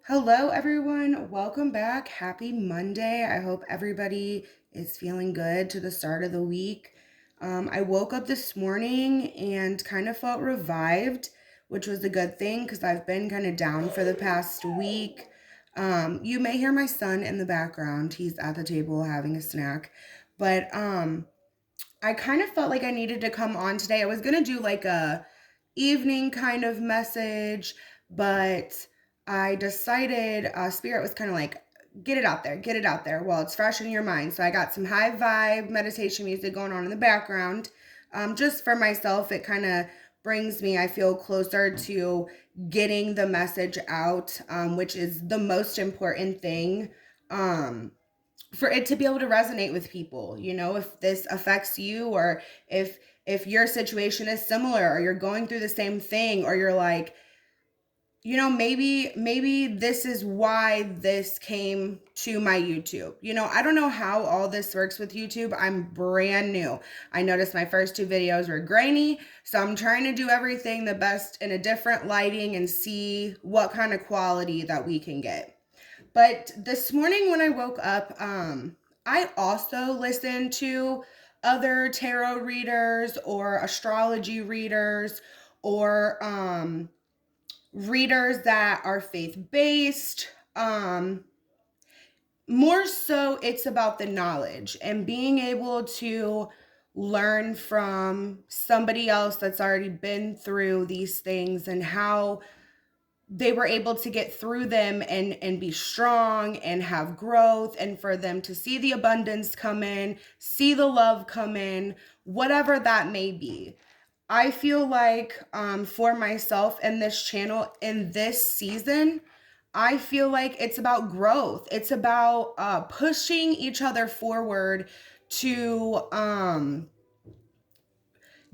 Hello, everyone. Welcome back. Happy Monday. I hope everybody is feeling good to the start of the week. I woke up this morning and kind of felt revived, which was a good thing because I've been kind of down for the past week. You may hear my son in the background. He's at the table having a snack. But I kind of felt like I needed to come on today. I was going to do like a evening kind of message, but I decided Spirit was kind of like, get it out there, get it out there while it's fresh in your mind. So I got some high vibe meditation music going on in the background. Just for myself, it kind of brings me, I feel, closer to getting the message out, which is the most important thing. Um, for it to be able to resonate with people, if this affects you, or if your situation is similar, or you're going through the same thing, or you're like, maybe this is why this came to my YouTube. I don't know how all this works with YouTube. I'm brand new. I noticed my first two videos were grainy, so I'm trying to do everything the best in a different lighting and see what kind of quality that we can get. But this morning when I woke up, I also listened to other tarot readers or astrology readers, or readers that are faith-based. More so, it's about the knowledge and being able to learn from somebody else that's already been through these things and how they were able to get through them and be strong and have growth, and for them to see the abundance come in, see the love come in, whatever that may be. I feel like for myself and this channel in this season, I feel like it's about growth. It's about pushing each other forward to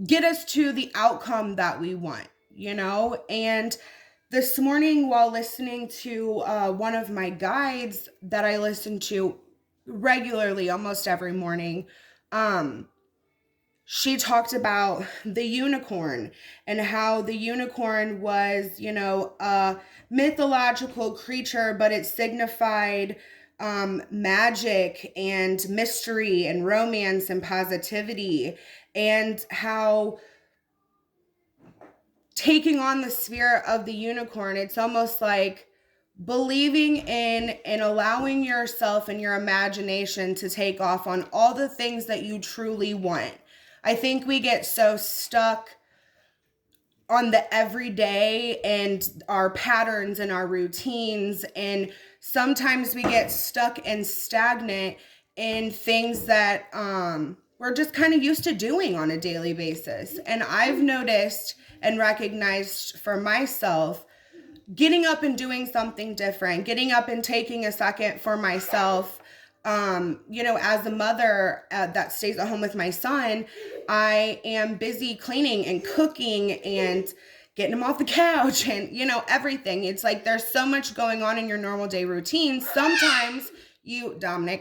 get us to the outcome that we want, And this morning, while listening to one of my guides that I listen to regularly, almost every morning, she talked about the unicorn and how the unicorn was, a mythological creature, but it signified magic and mystery and romance and positivity, and how taking on the spirit of the unicorn, it's almost like believing in and allowing yourself and your imagination to take off on all the things that you truly want. I think we get so stuck on the everyday and our patterns and our routines, and sometimes we get stuck and stagnant in things that we're just kind of used to doing on a daily basis. And I've noticed and recognized for myself, getting up and doing something different, getting up and taking a second for myself. As a mother that stays at home with my son, I am busy cleaning and cooking and getting him off the couch and, everything. It's like there's so much going on in your normal day routine. Sometimes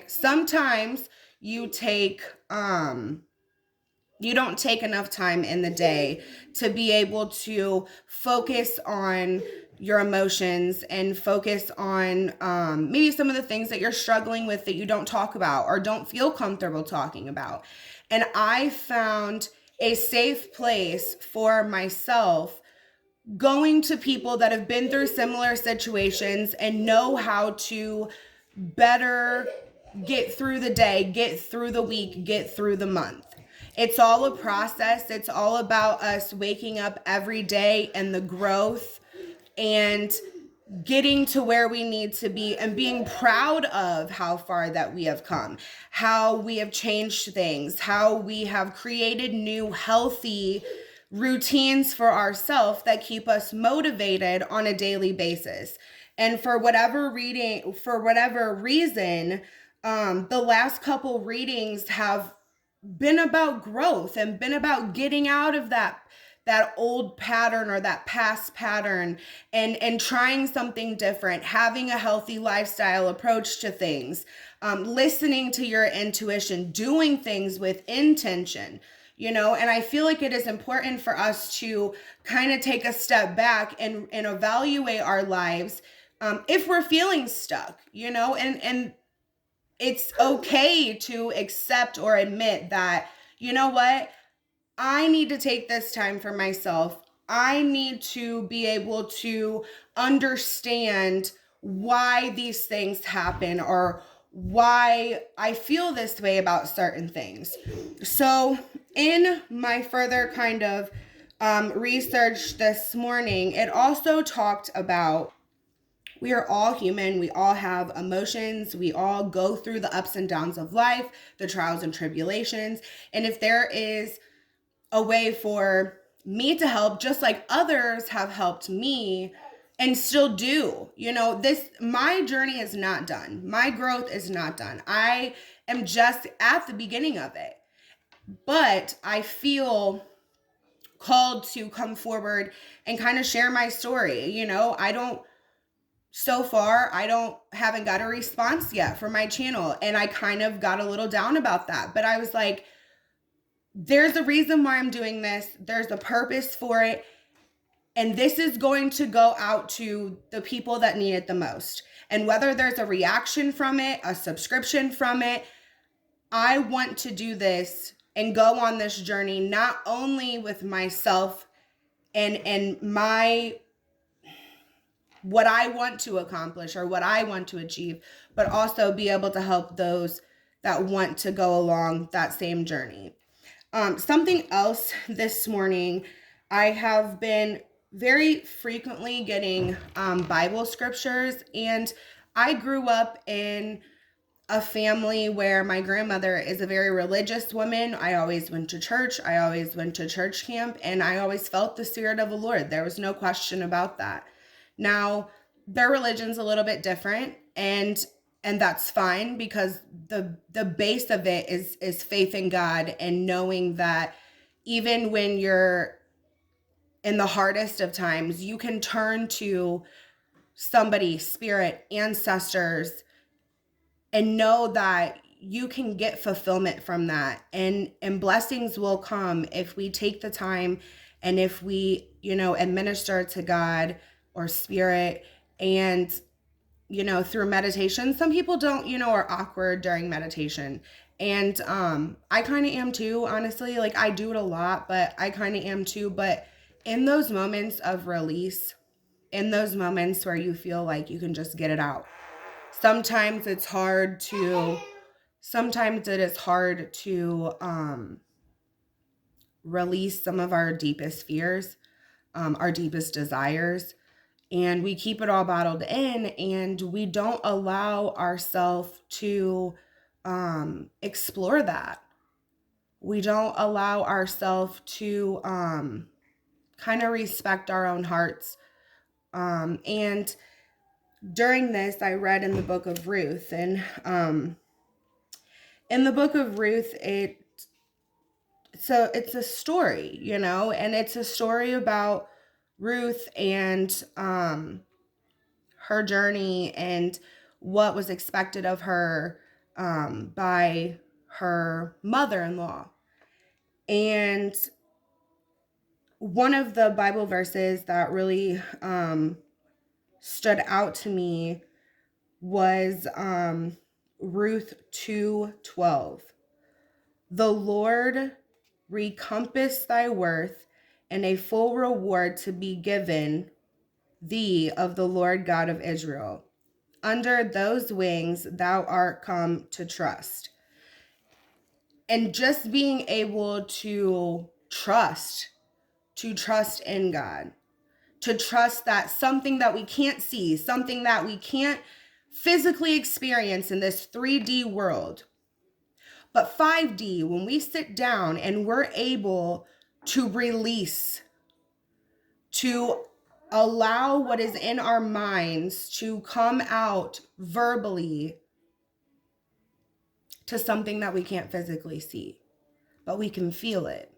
sometimes you take, you don't take enough time in the day to be able to focus on your emotions and focus on maybe some of the things that you're struggling with that you don't talk about or don't feel comfortable talking about. And I found a safe place for myself going to people that have been through similar situations and know how to better get through the day, get through the week, get through the month. It's all a process. It's all about us waking up every day and the growth and getting to where we need to be and being proud of how far that we have come, how we have changed things, how we have created new healthy routines for ourselves that keep us motivated on a daily basis. And for whatever reason, the last couple readings have been about growth and been about getting out of that old pattern or that past pattern, and trying something different, having a healthy lifestyle approach to things, listening to your intuition, doing things with intention, and I feel like it is important for us to kind of take a step back and evaluate our lives if we're feeling stuck, and it's okay to accept or admit that, you know what, I need to take this time for myself. I need to be able to understand why these things happen or why I feel this way about certain things. So, in my further kind of research this morning, it also talked about we are all human. We all have emotions. We all go through the ups and downs of life, the trials and tribulations. And if there is a way for me to help, just like others have helped me and still do, my journey is not done. My growth is not done. I am just at the beginning of it. But I feel called to come forward and kind of share my story. So far, haven't got a response yet for my channel. And I kind of got a little down about that. But I was like, there's a reason why I'm doing this. There's a purpose for it. And this is going to go out to the people that need it the most. And whether there's a reaction from it, a subscription from it, I want to do this and go on this journey, not only with myself and my what I want to accomplish or what I want to achieve, but also be able to help those that want to go along that same journey. Something else this morning, I have been very frequently getting Bible scriptures, and I grew up in a family where my grandmother is a very religious woman. I always went to church. I always went to church camp, and I always felt the Spirit of the Lord. There was no question about that. Now, their religion's a little bit different, and that's fine because the base of it is faith in God and knowing that even when you're in the hardest of times, you can turn to somebody, spirit, ancestors, and know that you can get fulfillment from that, and blessings will come if we take the time and if we administer to God or spirit. And through meditation, some people don't are awkward during meditation, and I kind of am too, honestly. Like, I do it a lot, but I kind of am too. But in those moments of release, in those moments where you feel like you can just get it out, sometimes it is hard to release some of our deepest fears, our deepest desires, and we keep it all bottled in, and we don't allow ourselves to explore that. We don't allow ourselves to kind of respect our own hearts. And during this, I read in the book of Ruth, and in the book of Ruth, it's a story, and it's a story about Ruth and her journey and what was expected of her by her mother-in-law. And one of the Bible verses that really stood out to me was Ruth 2:12. The Lord recompense thy worth, and a full reward to be given thee of the Lord God of Israel. Under those wings thou art come to trust. And just being able to trust in God, to trust that something that we can't see, something that we can't physically experience in this 3D world, but 5D, when we sit down and we're able to release, to allow what is in our minds to come out verbally to something that we can't physically see, but we can feel it.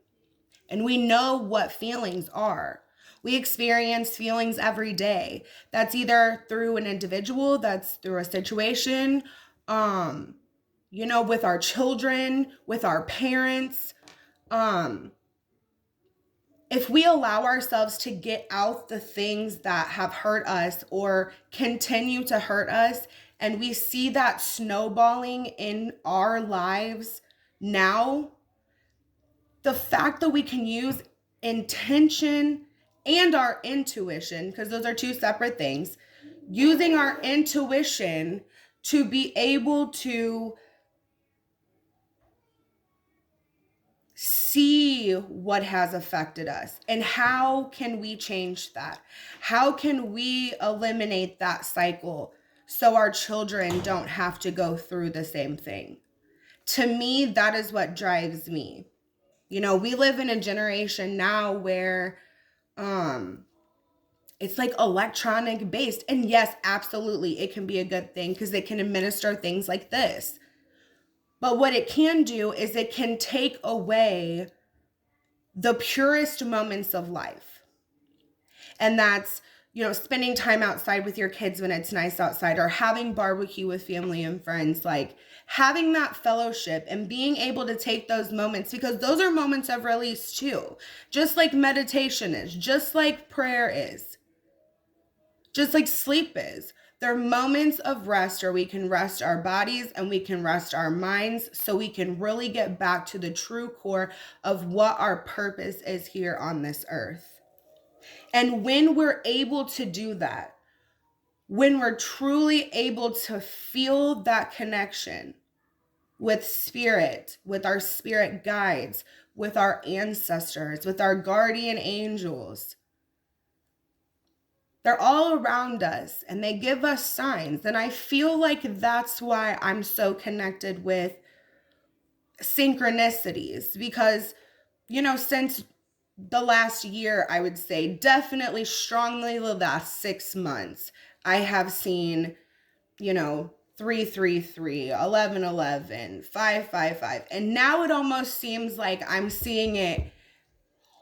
And we know what feelings are. We experience feelings every day. That's either through an individual, that's through a situation, with our children, with our parents. if we allow ourselves to get out the things that have hurt us or continue to hurt us, and we see that snowballing in our lives now, the fact that we can use intention and our intuition, because those are two separate things, using our intuition to be able to see what has affected us and how can we change that? How can we eliminate that cycle so our children don't have to go through the same thing? To me, that is what drives me. You know, we live in a generation now where it's like electronic based. And yes, absolutely, it can be a good thing because it can administer things like this. But what it can do is it can take away the purest moments of life. And that's, you know, spending time outside with your kids when it's nice outside, or having barbecue with family and friends, like having that fellowship and being able to take those moments, because those are moments of release too. Just like meditation is, just like prayer is, just like sleep is. They're moments of rest where we can rest our bodies and we can rest our minds so we can really get back to the true core of what our purpose is here on this earth. And when we're able to do that, when we're truly able to feel that connection with spirit, with our spirit guides, with our ancestors, with our guardian angels, they're all around us and they give us signs. And I feel like that's why I'm so connected with synchronicities, because, you know, since the last year, I would say definitely strongly the last 6 months, I have seen, you know, 333, 1111, 555. And now it almost seems like I'm seeing it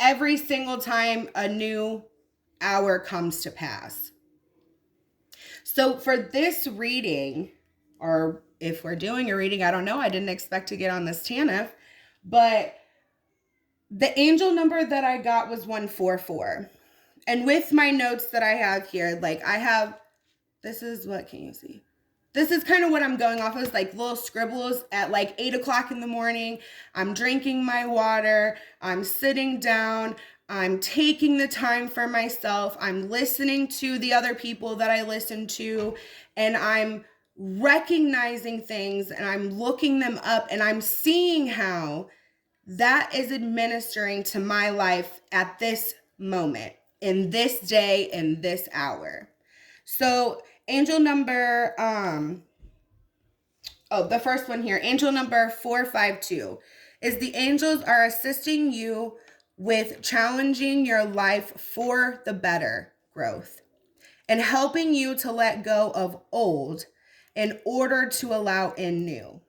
every single time a new hour comes to pass. So for this reading, or if we're doing a reading, I don't know, I didn't expect to get on this TANF, but the angel number that I got was 144. And with my notes that I have here, like I have, this is what, can you see? This is kind of what I'm going off of, like little scribbles at like 8 o'clock in the morning. I'm drinking my water. I'm sitting down. I'm taking the time for myself. I'm listening to the other people that I listen to, and I'm recognizing things and I'm looking them up and I'm seeing how that is administering to my life at this moment, in this day, in this hour. So angel number, the first one here, angel number 452 is the angels are assisting you with challenging your life for the better growth and helping you to let go of old in order to allow in new.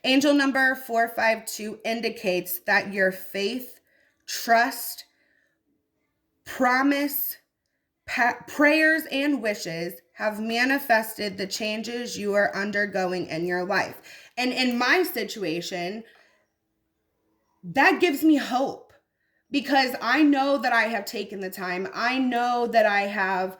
Angel number 452 indicates that your faith, trust, promise, prayers, and wishes have manifested the changes you are undergoing in your life. And in my situation, that gives me hope because I know that I have taken the time. I know that I have,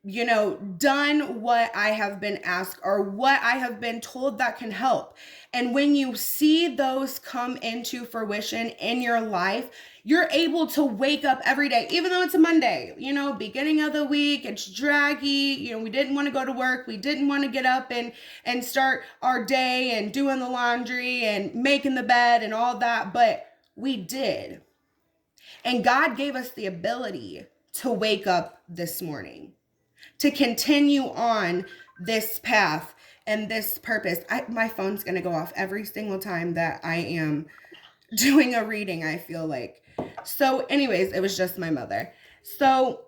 you know, done what I have been asked or what I have been told that can help. And when you see those come into fruition in your life, you're able to wake up every day, even though it's a Monday, you know, beginning of the week, it's draggy, you know, we didn't want to go to work, we didn't want to get up and start our day and doing the laundry and making the bed and all that, but we did. And God gave us the ability to wake up this morning, to continue on this path and this purpose. My phone's going to go off every single time that I am doing a reading, I feel like. So anyways, it was just my mother. So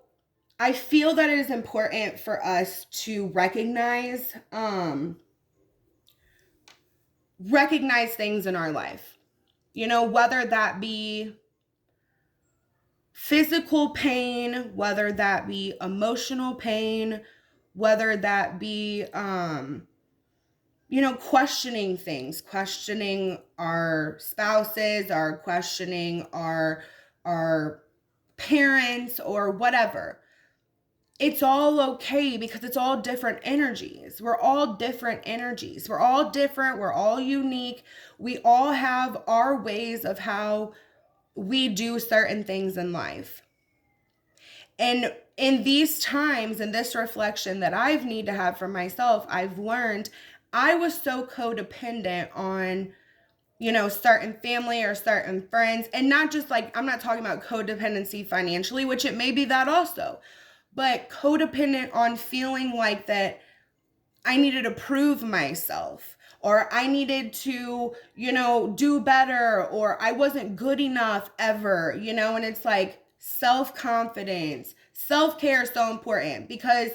I feel that it is important for us to recognize things in our life. You know, whether that be physical pain, whether that be emotional pain, whether that be you know, questioning things, questioning our spouses, questioning our our parents or whatever. It's all okay because it's all different energies. We're all different energies. We're all different. We're all unique. We all have our ways of how we do certain things in life. And in these times, in this reflection that I've need to have for myself, I've learned I was so codependent on, certain family or certain friends. And not just like, I'm not talking about codependency financially, which it may be that also, but codependent on feeling like that I needed to prove myself, or I needed to, do better, or I wasn't good enough ever, and it's like self-confidence, self-care is so important because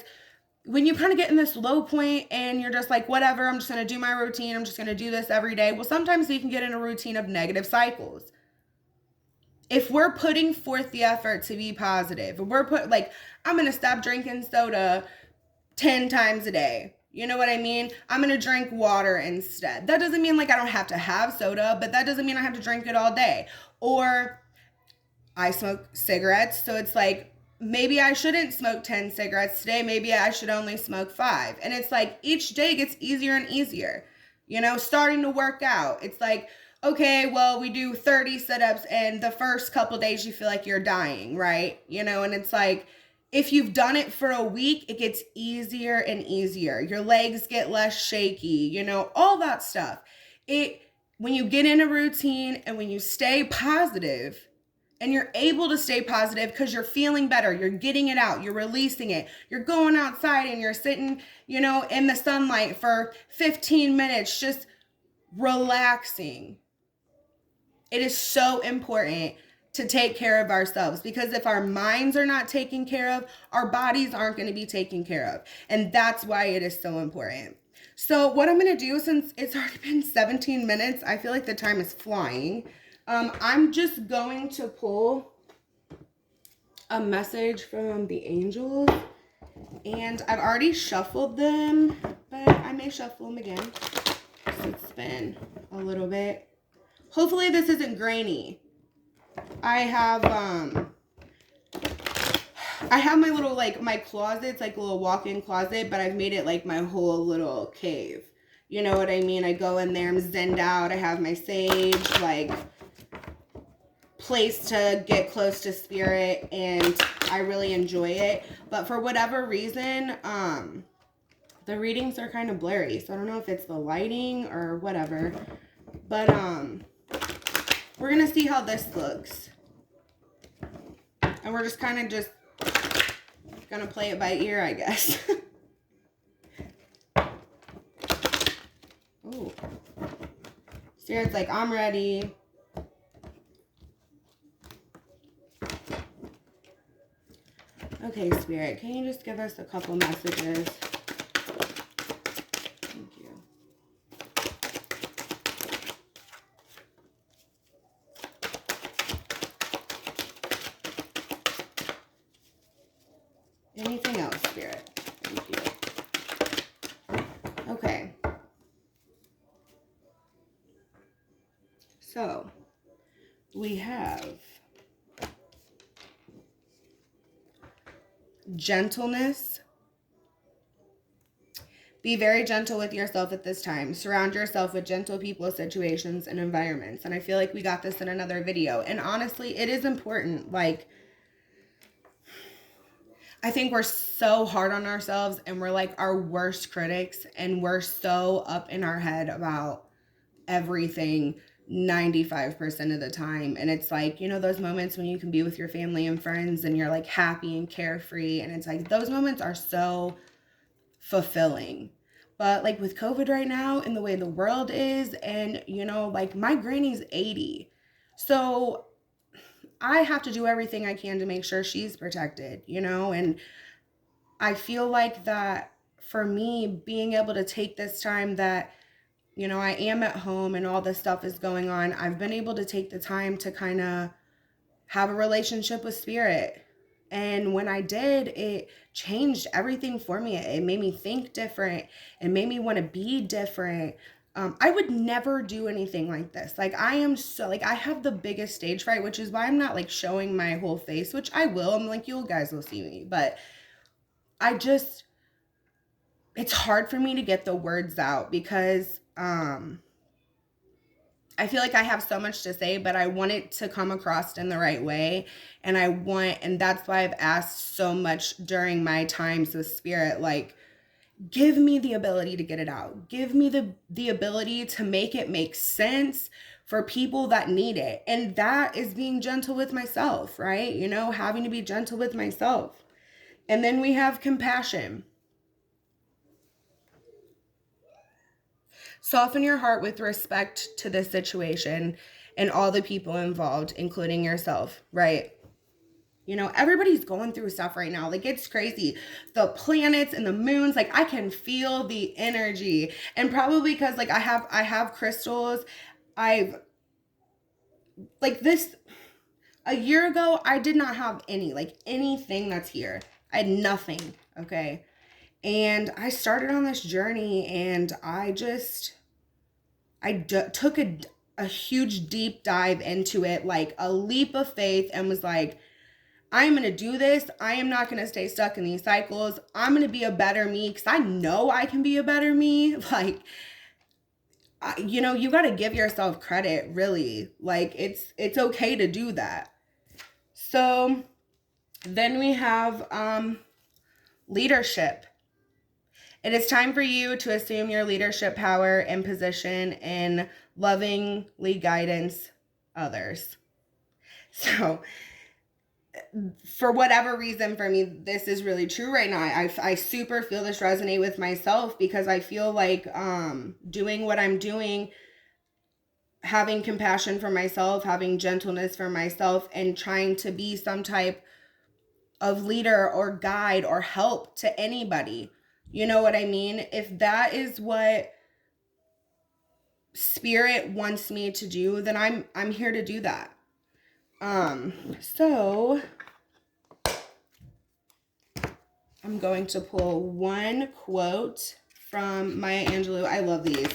when you kind of get in this low point and you're just like, whatever, I'm just going to do my routine. I'm just going to do this every day. Well, sometimes you can get in a routine of negative cycles. If we're putting forth the effort to be positive, I'm going to stop drinking soda 10 times a day. You know what I mean? I'm going to drink water instead. That doesn't mean like I don't have to have soda, but that doesn't mean I have to drink it all day. Or I smoke cigarettes, so it's like, maybe I shouldn't smoke 10 cigarettes today. Maybe I should only smoke 5. And it's like each day gets easier and easier. Starting to work out. It's like, okay, well, we do 30 sit-ups and the first couple days you feel like you're dying, right? And it's like, if you've done it for a week, it gets easier and easier. Your legs get less shaky, all that stuff. When you get in a routine and when you stay positive, and you're able to stay positive because you're feeling better, you're getting it out, you're releasing it, you're going outside and you're sitting, in the sunlight for 15 minutes, just relaxing. It is so important to take care of ourselves, because if our minds are not taken care of, our bodies aren't going to be taken care of. And that's why it is so important. So what I'm going to do, since it's already been 17 minutes, I feel like the time is flying. I'm just going to pull a message from the angels, and I've already shuffled them, but I may shuffle them again. So it's been a little bit. Hopefully this isn't grainy. I have my little, my closet's like a little walk-in closet, but I've made it like my whole little cave. You know what I mean? I go in there, I'm zenned out, I have my sage, place to get close to spirit, and I really enjoy it. But for whatever reason, the readings are kind of blurry, so I don't know if it's the lighting or whatever. But we're gonna see how this looks, and we're just kind of gonna play it by ear, I guess. Oh, Spirit's like, I'm ready. Okay, Spirit, can you just give us a couple messages? Thank you. Anything else, Spirit? Thank you. Okay. So, we have gentleness. Be very gentle with yourself at this time. Surround yourself with gentle people, situations, and environments. And I feel like we got this in another video. And honestly, it is important. I think we're so hard on ourselves, and we're like our worst critics, and we're so up in our head about everything 95% of the time. And it's like, those moments when you can be with your family and friends and you're like happy and carefree, and it's like those moments are so fulfilling. But with COVID right now and the way the world is, and my granny's 80, so I have to do everything I can to make sure she's protected, and I feel like that for me, being able to take this time that I am at home and all this stuff is going on, I've been able to take the time to kind of have a relationship with spirit. And when I did, it changed everything for me. It made me think different. It made me want to be different. I would never do anything like this. Like, I am so, like, I have the biggest stage fright, which is why I'm not like showing my whole face, which I will. I'm like, you guys will see me, but I just, it's hard for me to get the words out because I feel like I have so much to say, but I want it to come across in the right way. And that's why I've asked so much during my times with spirit, like, give me the ability to get it out. Give me the ability to make it make sense for people that need it. And that is being gentle with myself, right? You know, having to be gentle with myself. And then we have compassion. Soften your heart with respect to the situation and all the people involved, including yourself, right? You know, everybody's going through stuff right now. Like, it's crazy. The planets and the moons, like, I can feel the energy. And probably because, like, I have crystals. I've, like, this, a year ago, I did not have anything that's here. I had nothing, okay? And I started on this journey, and took a huge deep dive into it, like a leap of faith, and was like, I am going to do this. I am not going to stay stuck in these cycles. I'm going to be a better me because I know I can be a better me. Like, you know, you got to give yourself credit, really. Like, it's okay to do that. So then we have leadership. It is time for you to assume your leadership power and position in lovingly guidance others. So for whatever reason, for me, this is really true right now. I super feel this resonate with myself because I feel like doing what I'm doing, having compassion for myself, having gentleness for myself, and trying to be some type of leader or guide or help to anybody. You know what I mean? If that is what spirit wants me to do, then I'm here to do that. So I'm going to pull one quote from Maya Angelou. I love these.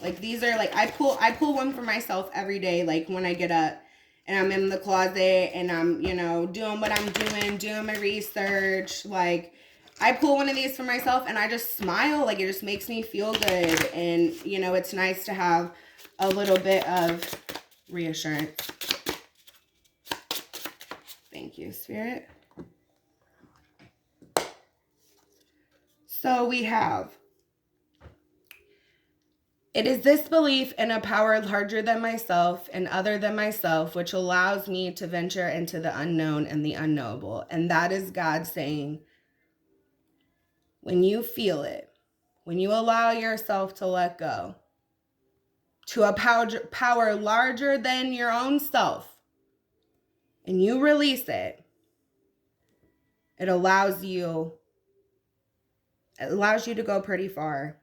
Like, these are like, I pull one for myself every day, like when I get up and I'm in the closet and I'm, you know, doing what I'm doing my research. Like, I pull one of these for myself and I just smile. Like, it just makes me feel good. And, you know, it's nice to have a little bit of reassurance. Thank you, Spirit. So we have, it is this belief in a power larger than myself and other than myself which allows me to venture into the unknown and the unknowable. And that is God saying, when you feel it, when you allow yourself to let go to a power larger than your own self, and you release it, it allows you to go pretty far.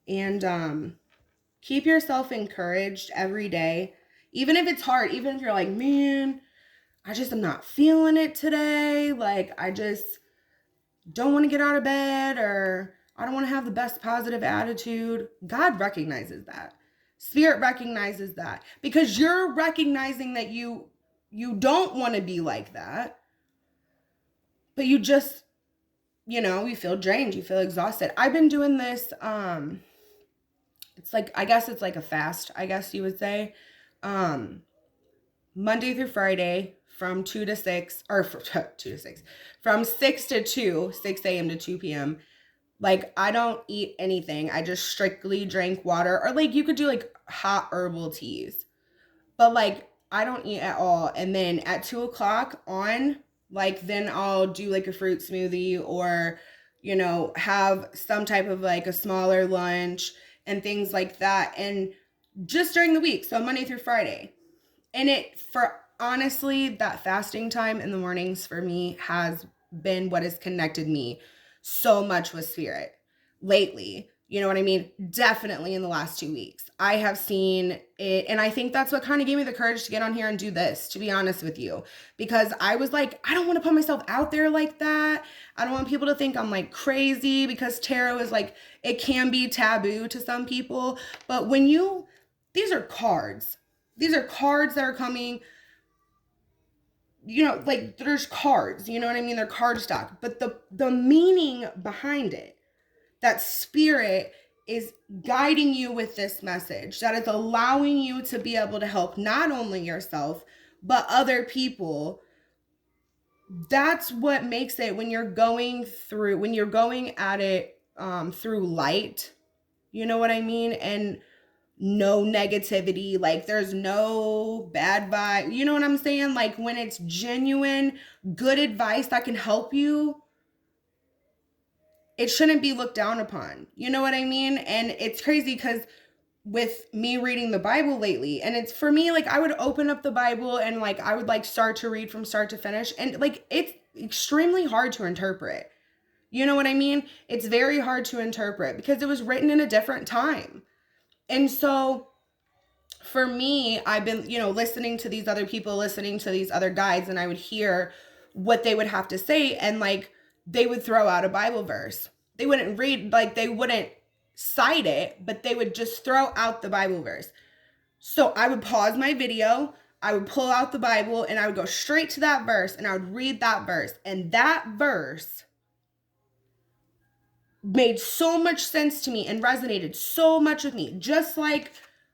And keep yourself encouraged every day, even if it's hard, even if you're like, man, I just am not feeling it today. Like, I just don't want to get out of bed, or I don't want to have the best positive attitude. God recognizes that. Spirit recognizes that, because you're recognizing that you don't want to be like that, but you just, you know, you feel drained, you feel exhausted. I've been doing this, it's like, I guess it's like a fast, I guess you would say, Monday through Friday from 2 to 6, or 2 to 6, from 6 to 2, 6 a.m. to 2 p.m. Like, I don't eat anything. I just strictly drink water, or like, you could do like hot herbal teas, but like, I don't eat at all. And then at 2 o'clock on, like, then I'll do like a fruit smoothie, or, you know, have some type of like a smaller lunch and things like that. And just during the week, so Monday through Friday. And honestly, that fasting time in the mornings for me has been what has connected me so much with spirit lately. You know what I mean? Definitely in the last 2 weeks. I have seen it. And I think that's what kind of gave me the courage to get on here and do this, to be honest with you. Because I was like, I don't want to put myself out there like that. I don't want people to think I'm like crazy, because tarot is like, it can be taboo to some people. But when these are cards. These are cards that are coming, like there's cards, you know what I mean? They're card stock. But the meaning behind it, that spirit is guiding you with this message, that is allowing you to be able to help not only yourself, but other people. That's what makes it, when you're going at it through light, you know what I mean? And no negativity, like there's no bad vibe, you know what I'm saying? Like when it's genuine, good advice that can help you, it shouldn't be looked down upon. You know what I mean? And it's crazy because with me reading the Bible lately, and it's for me, like I would open up the Bible and like I would like start to read from start to finish, and like it's extremely hard to interpret. You know what I mean? It's very hard to interpret because it was written in a different time. And so for me, I've been, listening to these other people, listening to these other guides, and I would hear what they would have to say. And like, they would throw out a Bible verse. They wouldn't read, like, they wouldn't cite it, but they would just throw out the Bible verse. So I would pause my video, I would pull out the Bible, and I would go straight to that verse, and I would read that verse. And that verse made so much sense to me and resonated so much with me, just like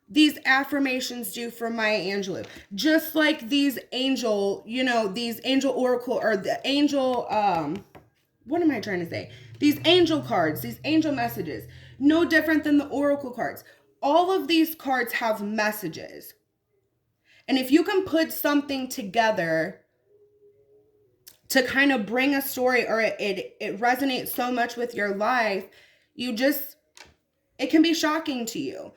these affirmations do from Maya Angelou, just like these angel, these angel oracle, or the angel, what am I trying to say? These angel cards, these angel messages, no different than the oracle cards. All of these cards have messages. And if you can put something together to kind of bring a story, or it resonates so much with your life, it can be shocking to you.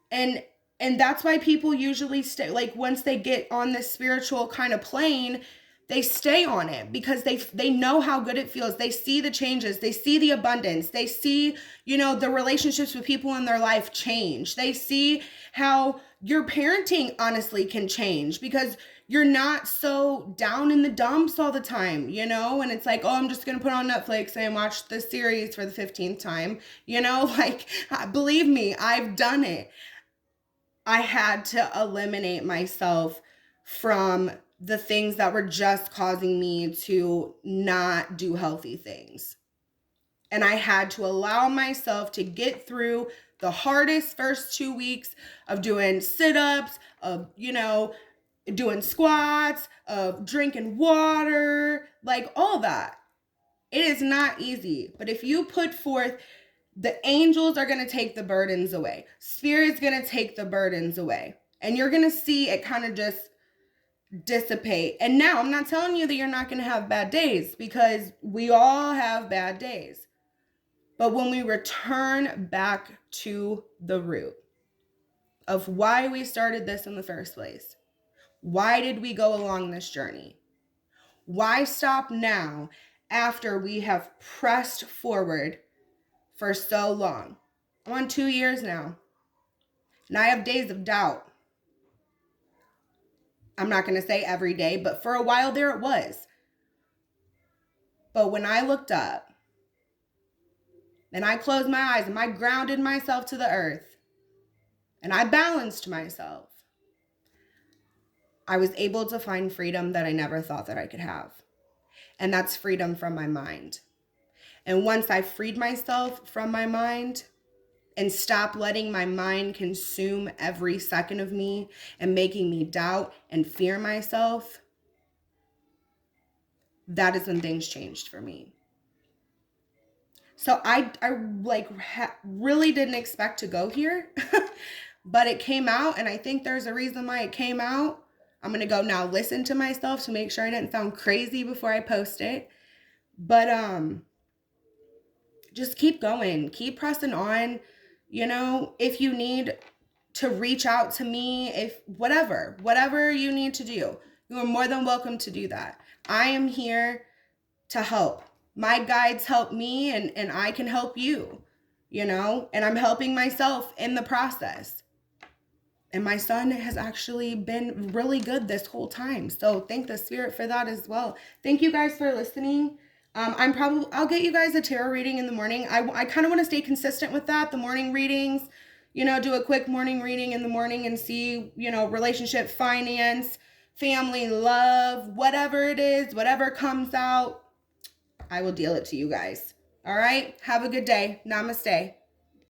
And that's why people usually stay, like once they get on this spiritual kind of plane, they stay on it because they know how good it feels. They see the changes. They see the abundance. They see, the relationships with people in their life change. They see how your parenting honestly can change because you're not so down in the dumps all the time, and it's like, oh, I'm just going to put on Netflix and watch this series for the 15th time, like, believe me, I've done it. I had to eliminate myself from the things that were just causing me to not do healthy things. And I had to allow myself to get through the hardest first 2 weeks of doing sit-ups, of, doing squats, of drinking water, like all that. It is not easy. But if you put forth, the angels are going to take the burdens away. Spirit's going to take the burdens away. And you're going to see it kind of just dissipate. And now I'm not telling you that you're not going to have bad days, because we all have bad days. But when we return back to the root of why we started this in the first place, why did we go along this journey? Why stop now after we have pressed forward for so long? I'm on 2 years now, and I have days of doubt. I'm not going to say every day, but for a while there it was. But when I looked up and I closed my eyes and I grounded myself to the earth and I balanced myself, I was able to find freedom that I never thought that I could have. And that's freedom from my mind. And once I freed myself from my mind and stopped letting my mind consume every second of me and making me doubt and fear myself, that is when things changed for me. So I really didn't expect to go here, but it came out, and I think there's a reason why it came out. I'm going to go now listen to myself to make sure I didn't sound crazy before I post it. But just keep going, keep pressing on. If you need to reach out to me, if whatever you need to do, you are more than welcome to do that. I am here to help. My guides help me, and I can help you. and I'm helping myself in the process. And my son has actually been really good this whole time. So thank the Spirit for that as well. Thank you guys for listening. I'll get you guys a tarot reading in the morning. I kind of want to stay consistent with that. The morning readings, do a quick morning reading in the morning and see, relationship, finance, family, love, whatever it is, whatever comes out, I will deal it to you guys. All right. Have a good day. Namaste.